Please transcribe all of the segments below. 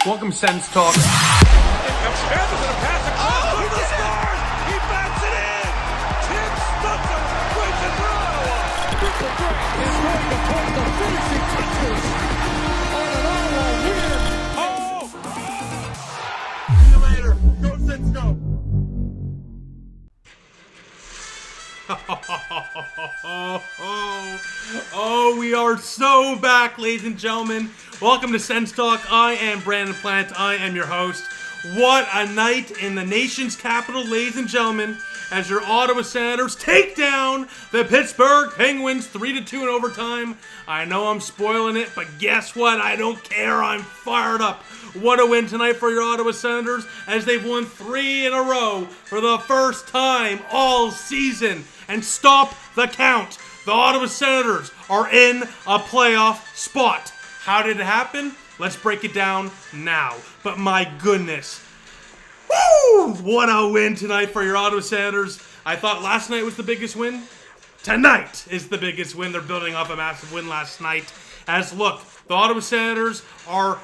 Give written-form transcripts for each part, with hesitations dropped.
Welcome, Sens Talk. Here comes Smith with a pass across. He scores! He bats it in! Tim Stutzler wins it for Ottawa. Richard Grant is going to put the finishing touches on an Ottawa win. Oh! See you later. Go Sens, go! Oh, we are so back, ladies and gentlemen. Welcome to Sens Talk. I am Brandon Plant. I am your host. What a night in the nation's capital, ladies and gentlemen, as your Ottawa Senators take down the Pittsburgh Penguins 3-2 in overtime. I know I'm spoiling it, but guess what? I don't care. I'm fired up. What a win tonight for your Ottawa Senators, as they've won 3 in a row for the first time all season. And stop the count. The Ottawa Senators are in a playoff spot. How did it happen? Let's break it down now. But my goodness. Woo! What a win tonight for your Ottawa Senators. I thought last night was the biggest win. Tonight is the biggest win. They're building off a massive win last night. As look, the Ottawa Senators are,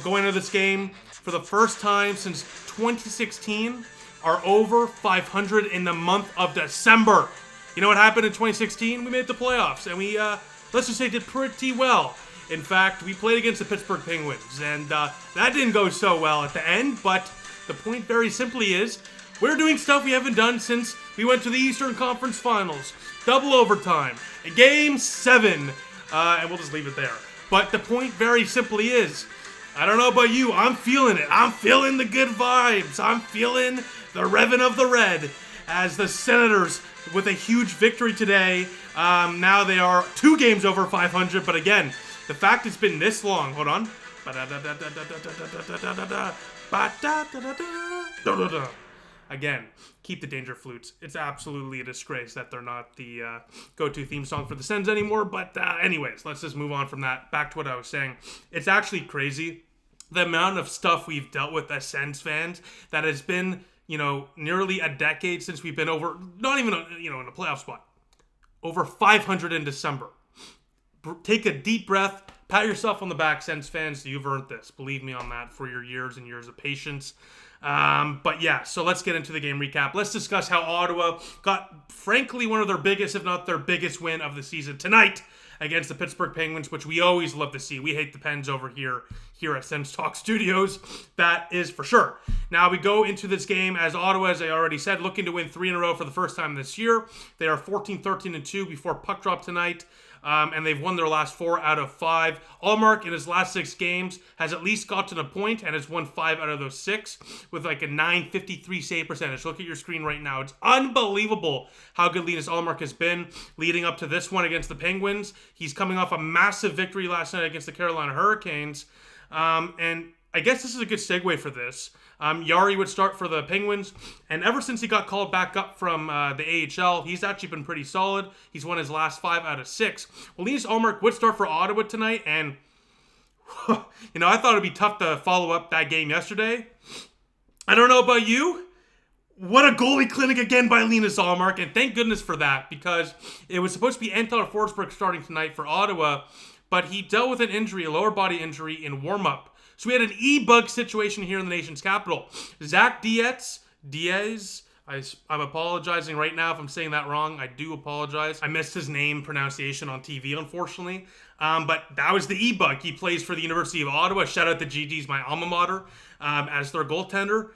going into this game for the first time since 2016, are over 500 in the month of December. You know what happened in 2016? We made the playoffs, and we, let's just say, did pretty well. In fact, we played against the Pittsburgh Penguins, and that didn't go so well at the end, but the point very simply is, we're doing stuff we haven't done since we went to the Eastern Conference Finals. Double overtime, Game 7, and we'll just leave it there. But the point very simply is, I don't know about you, I'm feeling it. I'm feeling the good vibes. I'm feeling the revving of the red as the Senators, with a huge victory today, now they are 2 games over 500, but again, the fact it's been this long, hold on. Again, keep the danger flutes. It's absolutely a disgrace that they're not the go-to theme song for the Sens anymore, but anyways, let's just move on from that. Back to what I was saying. It's actually crazy, the amount of stuff we've dealt with as Sens fans that has been, nearly a decade since we've been over, not even, in a playoff spot, over 500 in December. Take a deep breath, pat yourself on the back, Sens fans. You've earned this. Believe me on that, for your years and years of patience. But yeah, so let's get into the game recap. Let's discuss how Ottawa got, frankly, one of their biggest, if not their biggest win of the season tonight against the Pittsburgh Penguins, which we always love to see. We hate the Pens over here at Sens Talk Studios. That is for sure. Now we go into this game as Ottawa, as I already said, looking to win 3 in a row for the first time this year. They are 14-13-2 before puck drop tonight. And they've won their last 4 out of 5. Ullmark in his last 6 games has at least gotten a point and has won 5 out of those 6 with like a .953 save percentage. Look at your screen right now. It's unbelievable how good Linus Ullmark has been leading up to this one against the Penguins. He's coming off a massive victory last night against the Carolina Hurricanes. And I guess this is a good segue for this. Yari would start for the Penguins, and ever since he got called back up from the AHL, he's actually been pretty solid. He's won his last 5 out of 6. Well, Linus Ullmark would start for Ottawa tonight, and I thought it'd be tough to follow up that game yesterday. I don't know about you. What a goalie clinic again by Linus Ullmark, and thank goodness for that, because it was supposed to be Anton Forsberg starting tonight for Ottawa, but he dealt with an injury, a lower body injury, in warm-up. So we had an e-bug situation here in the nation's capital. Zach Diaz, I'm apologizing right now if I'm saying that wrong. I do apologize. I missed his name pronunciation on TV, unfortunately. But that was the e-bug. He plays for the University of Ottawa. Shout out to GG's, my alma mater, as their goaltender.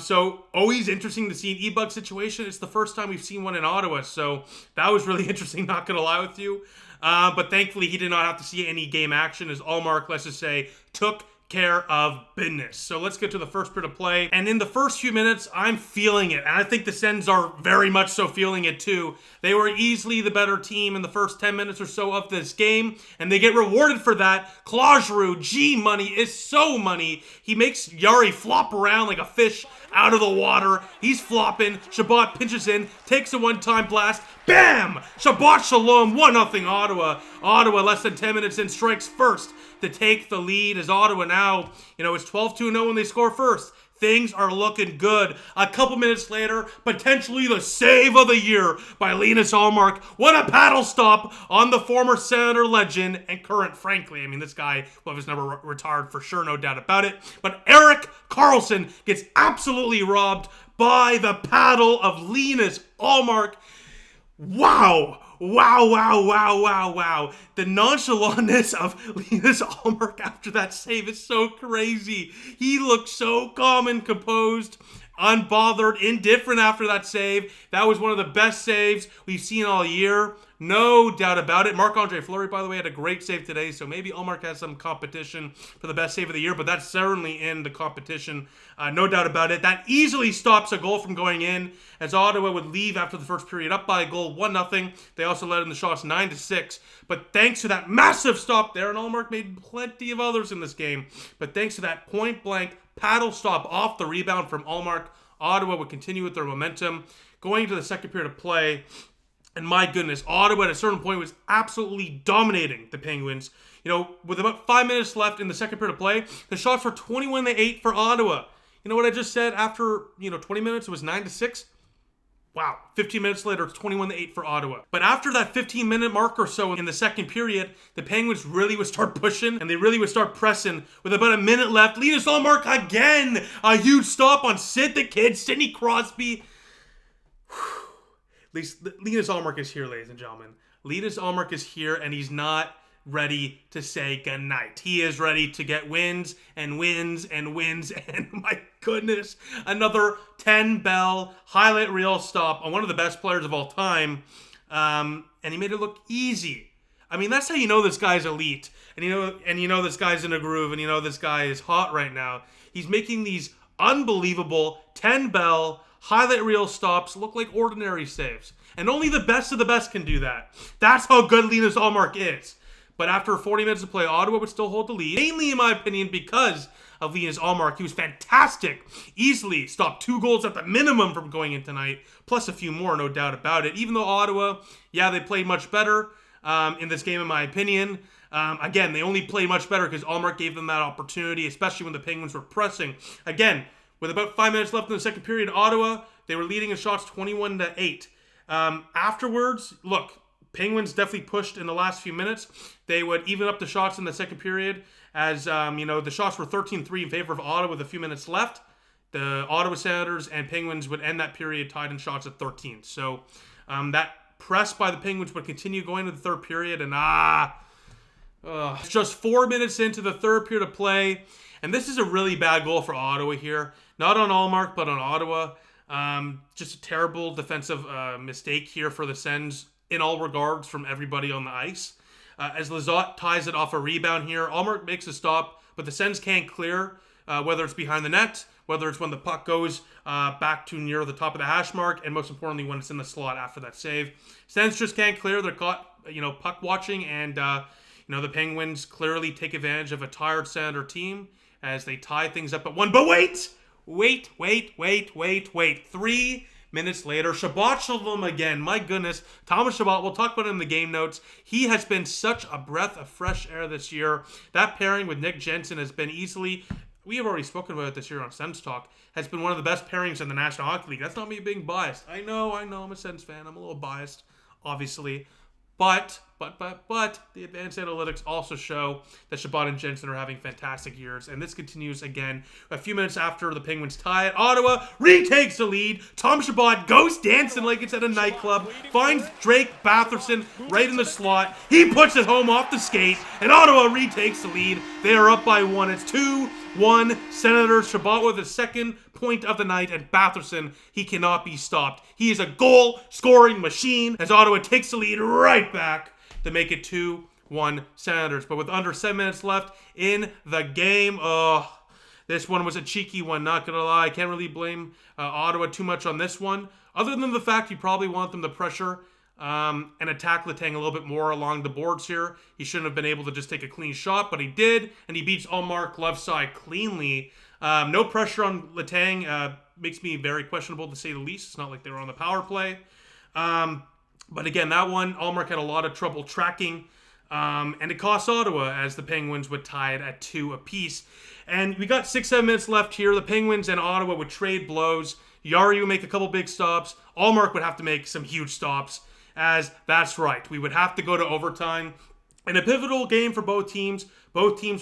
So always interesting to see an e-bug situation. It's the first time we've seen one in Ottawa. So that was really interesting, not going to lie with you. But thankfully, he did not have to see any game action as Ullmark, let's just say, took care of business. So let's get to the first bit of play. And in the first few minutes, I'm feeling it. And I think the Sens are very much so feeling it too. They were easily the better team in the first 10 minutes or so of this game. And they get rewarded for that. Clauserud, G money is so money. He makes Yari flop around like a fish out of the water. He's flopping. Chabot pinches in, takes a one-time blast. Bam! Shabbat Shalom, 1-0 Ottawa. Ottawa, less than 10 minutes in, strikes first to take the lead as Ottawa now, it's 12-2-0 when they score first. Things are looking good. A couple minutes later, potentially the save of the year by Linus Ullmark. What a paddle stop on the former Senator legend and current, frankly. I mean, this guy will have his number retired for sure, no doubt about it. But Erik Karlsson gets absolutely robbed by the paddle of Linus Ullmark. Wow. Wow. The nonchalantness of Linus Ullmark after that save is so crazy. He looked so calm and composed, unbothered, indifferent after that save. That was one of the best saves we've seen all year. No doubt about it. Marc-Andre Fleury, by the way, had a great save today, so maybe Ullmark has some competition for the best save of the year, but that's certainly in the competition. No doubt about it. That easily stops a goal from going in, as Ottawa would leave after the first period up by a goal, 1-0. They also led in the shots 9-6. But thanks to that massive stop there, and Ullmark made plenty of others in this game, but thanks to that point-blank paddle stop off the rebound from Ullmark, Ottawa would continue with their momentum. Going into the second period of play, and my goodness, Ottawa at a certain point was absolutely dominating the Penguins. You know, with about 5 minutes left in the second period of play, the shots were 21-8 for Ottawa. You know what I just said? After, 20 minutes, it was 9-6. Wow. 15 minutes later, it's 21-8 for Ottawa. But after that 15-minute mark or so in the second period, the Penguins really would start pushing, and they really would start pressing. With about a minute left, Linus Ullmark again! A huge stop on Sid the Kid, Sidney Crosby. Linus Ullmark is here, ladies and gentlemen. Linus Ullmark is here, and he's not ready to say goodnight. He is ready to get wins, and my goodness, another 10-bell highlight reel stop on one of the best players of all time, and he made it look easy. I mean, that's how you know this guy's elite, and you know this guy's in a groove, and you know this guy is hot right now. He's making these unbelievable 10-bell highlight reel stops look like ordinary saves. And only the best of the best can do that. That's how good Linus Ullmark is. But after 40 minutes of play, Ottawa would still hold the lead. Mainly, in my opinion, because of Linus Ullmark. He was fantastic. Easily stopped 2 goals at the minimum from going in tonight. Plus a few more, no doubt about it. Even though Ottawa, they played much better in this game, in my opinion. Again, they only played much better because Ullmark gave them that opportunity, especially when the Penguins were pressing. Again, with about 5 minutes left in the second period, Ottawa, they were leading in shots 21-8. Afterwards, look, Penguins definitely pushed in the last few minutes. They would even up the shots in the second period as, the shots were 13-3 in favor of Ottawa with a few minutes left. The Ottawa Senators and Penguins would end that period tied in shots at 13. So that press by the Penguins would continue going to the third period, and it's just 4 minutes into the third period of play. And this is a really bad goal for Ottawa here. Not on Ullmark, but on Ottawa. Just a terrible defensive mistake here for the Sens in all regards from everybody on the ice. As Lizotte ties it off a rebound here, Ullmark makes a stop, but the Sens can't clear, whether it's behind the net, whether it's when the puck goes back to near the top of the hash mark, and most importantly, when it's in the slot after that save. Sens just can't clear. They're caught, puck watching, and, the Penguins clearly take advantage of a tired Senator team as they tie things up at 1. But wait! 3 minutes later, Chabot them again. My goodness. Thomas Chabot, we'll talk about it in the game notes. He has been such a breath of fresh air this year. That pairing with Nick Jensen has been easily, we have already spoken about it this year on Sens Talk, has been one of the best pairings in the National Hockey League. That's not me being biased. I know, I'm a Sens fan. I'm a little biased, obviously. But the advanced analytics also show that Chabot and Jensen are having fantastic years. And this continues again a few minutes after the Penguins tie it. Ottawa retakes the lead. Tom Chabot goes dancing like it's at a nightclub. Finds Drake Batherson right in the slot. He puts it home off the skate. And Ottawa retakes the lead. They are up by 1. It's 2-1 Senators. Chabot with the second point of the night, and Batherson, he cannot be stopped. He is a goal-scoring machine as Ottawa takes the lead right back to make it 2-1 Senators. But with under 7 minutes left in the game, this one was a cheeky one, not gonna lie. I can't really blame Ottawa too much on this one, other than the fact you probably want them to pressure and attack Letang a little bit more along the boards here. He shouldn't have been able to just take a clean shot, but he did, and he beats Ullmark left side cleanly. No pressure on Letang makes me very questionable, to say the least. It's not like they were on the power play. But again, that one, Ullmark had a lot of trouble tracking And it cost Ottawa as the Penguins would tie it at 2 apiece. And we got 6-7 minutes left here. The Penguins and Ottawa would trade blows. Yari would make a couple big stops. Ullmark would have to make some huge stops. As that's right, we would have to go to overtime. In a pivotal game for both teams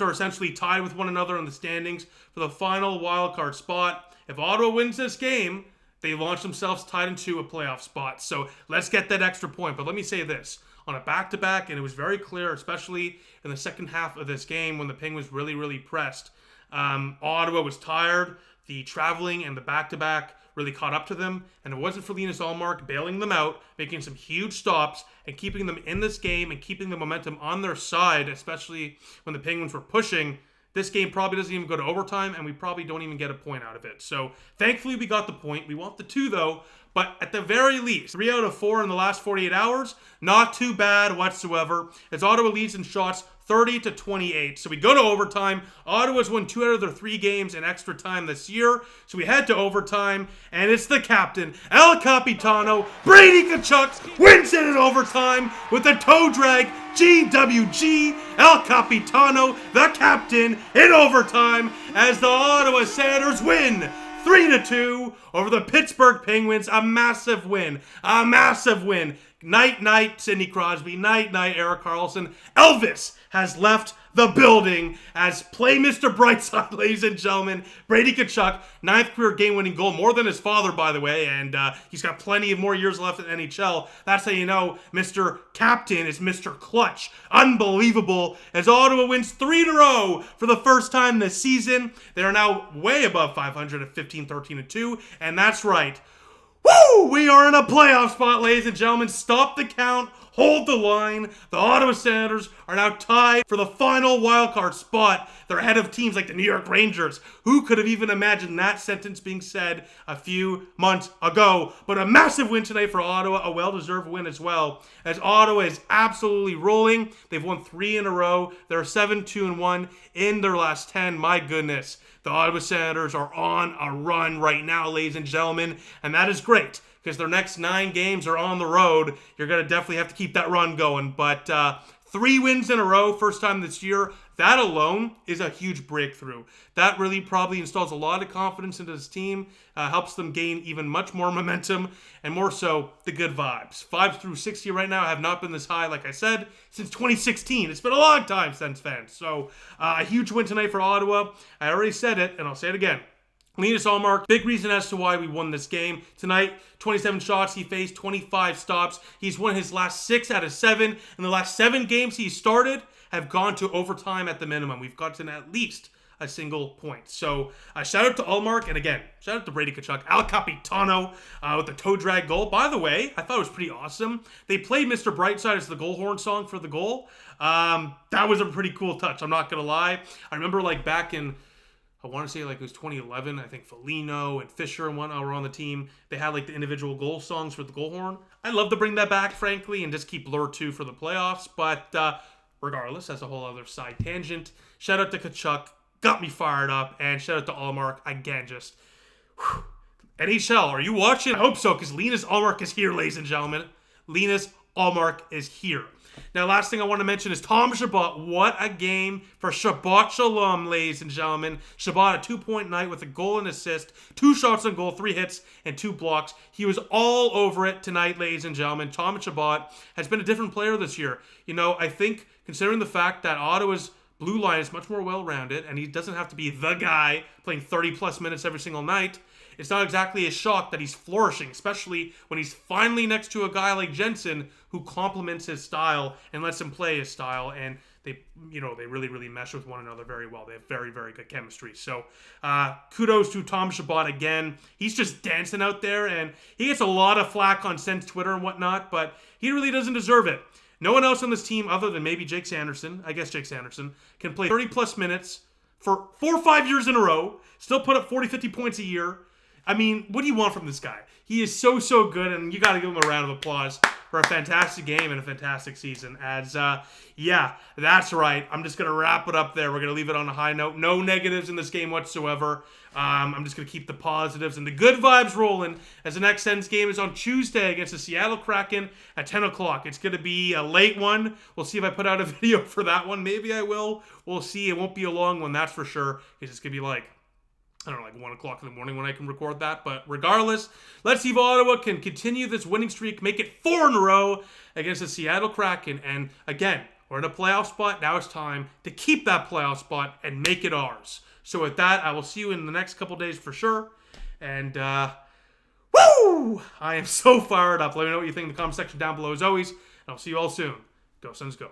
are essentially tied with one another in the standings for the final wildcard spot. If Ottawa wins this game, they launch themselves tied into a playoff spot. So let's get that extra point. But let me say this. On a back-to-back, and it was very clear, especially in the second half of this game when the Penguins really, really pressed. Ottawa was tired. The traveling and the back-to-back really caught up to them, and it wasn't for Linus Ullmark bailing them out, making some huge stops, and keeping them in this game and keeping the momentum on their side, especially when the Penguins were pushing. This game probably doesn't even go to overtime, and we probably don't even get a point out of it. So, thankfully, we got the point. We want the 2, though. But at the very least, 3 out of 4 in the last 48 hours, not too bad whatsoever. As Ottawa leads in shots 30-28. So we go to overtime. Ottawa's won 2 out of their 3 games in extra time this year. So we head to overtime, and it's the captain, El Capitano, Brady Tkachuk, wins it in overtime with a toe drag. GWG, El Capitano, the captain, in overtime as the Ottawa Senators win 3-2 over the Pittsburgh Penguins. A massive win. A massive win. Night, Sidney Crosby. Night, Erik Karlsson. Elvis has left the building as play Mr. Brightside, ladies and gentlemen. Brady Tkachuk, 9th career game-winning goal, more than his father, by the way, and he's got plenty of more years left in NHL. That's how you know Mr. Captain is Mr. Clutch. Unbelievable, as Ottawa wins 3 in a row for the first time this season. They are now way above 500 at 15-13-2, and that's right. Woo! We are in a playoff spot, ladies and gentlemen. Stop the count. Hold the line. The Ottawa Senators are now tied for the final wildcard spot. They're ahead of teams like the New York Rangers. Who could have even imagined that sentence being said a few months ago? But a massive win tonight for Ottawa. A well-deserved win as well, as Ottawa is absolutely rolling. They've won 3 in a row. They're 7-2-1 in their last 10. My goodness. The Ottawa Senators are on a run right now, ladies and gentlemen, and that is great because their next 9 games are on the road. You're going to definitely have to keep that run going, but 3 wins in a row, first time this year. That alone is a huge breakthrough. That really probably installs a lot of confidence into this team, helps them gain even much more momentum, and more so, the good vibes. Vibes through 60 right now have not been this high, like I said, since 2016. It's been a long time, Sens fans. So, a huge win tonight for Ottawa. I already said it, and I'll say it again. Linus Ullmark, big reason as to why we won this game. Tonight, 27 shots he faced, 25 stops. He's won his last 6 out of 7. In the last 7 games he started have gone to overtime at the minimum. We've gotten at least a single point. So, shout out to Ullmark, and again, shout out to Brady Tkachuk, El Capitano with the toe drag goal. By the way, I thought it was pretty awesome. They played Mr. Brightside as the goal horn song for the goal. That was a pretty cool touch, I'm not going to lie. I remember like back in, I want to say like it was 2011, I think Foligno and Fisher and whatnot were on the team. They had like the individual goal songs for the goal horn. I'd love to bring that back, frankly, and just keep Blur 2 for the playoffs, but regardless, that's a whole other side tangent. Shout out to Tkachuk, got me fired up, and shout out to Ullmark, again, just, whew. NHL, are you watching? I hope so, because Linus Ullmark is here, ladies and gentlemen. Linus Ullmark is here. Now, last thing I want to mention is Thomas Chabot. What a game for Chabot Shalom, ladies and gentlemen. Chabot, a 2-point night with a goal and assist, 2 shots on goal, 3 hits, and 2 blocks. He was all over it tonight, ladies and gentlemen. Thomas Chabot has been a different player this year. You know, I think, considering the fact that Ottawa's blue line is much more well-rounded, and he doesn't have to be the guy playing 30-plus minutes every single night, it's not exactly a shock that he's flourishing, especially when he's finally next to a guy like Jensen who complements his style and lets him play his style, and they really, really mesh with one another very well. They have very, very good chemistry. So kudos to Tom Chabot again. He's just dancing out there, and he gets a lot of flack on Sens Twitter and whatnot, but he really doesn't deserve it. No one else on this team other than maybe Jake Sanderson, I guess Jake Sanderson, can play 30-plus minutes for 4 or 5 years in a row, still put up 40, 50 points a year. I mean, what do you want from this guy? He is so, so good, and you got to give him a round of applause. for a fantastic game and a fantastic season. As, yeah, that's right. I'm just going to wrap it up there. We're going to leave it on a high note. No negatives in this game whatsoever. I'm just going to keep the positives and the good vibes rolling as the next Sens game is on Tuesday against the Seattle Kraken at 10 o'clock. It's going to be a late one. We'll see if I put out a video for that one. Maybe I will. We'll see. It won't be a long one, that's for sure, because it's going to be like 1 o'clock in the morning when I can record that. But regardless, let's see if Ottawa can continue this winning streak, make it 4 in a row against the Seattle Kraken. And again, we're in a playoff spot. Now it's time to keep that playoff spot and make it ours. So with that, I will see you in the next couple days for sure. And, woo! I am so fired up. Let me know what you think in the comment section down below as always. And I'll see you all soon. Go Sens, go.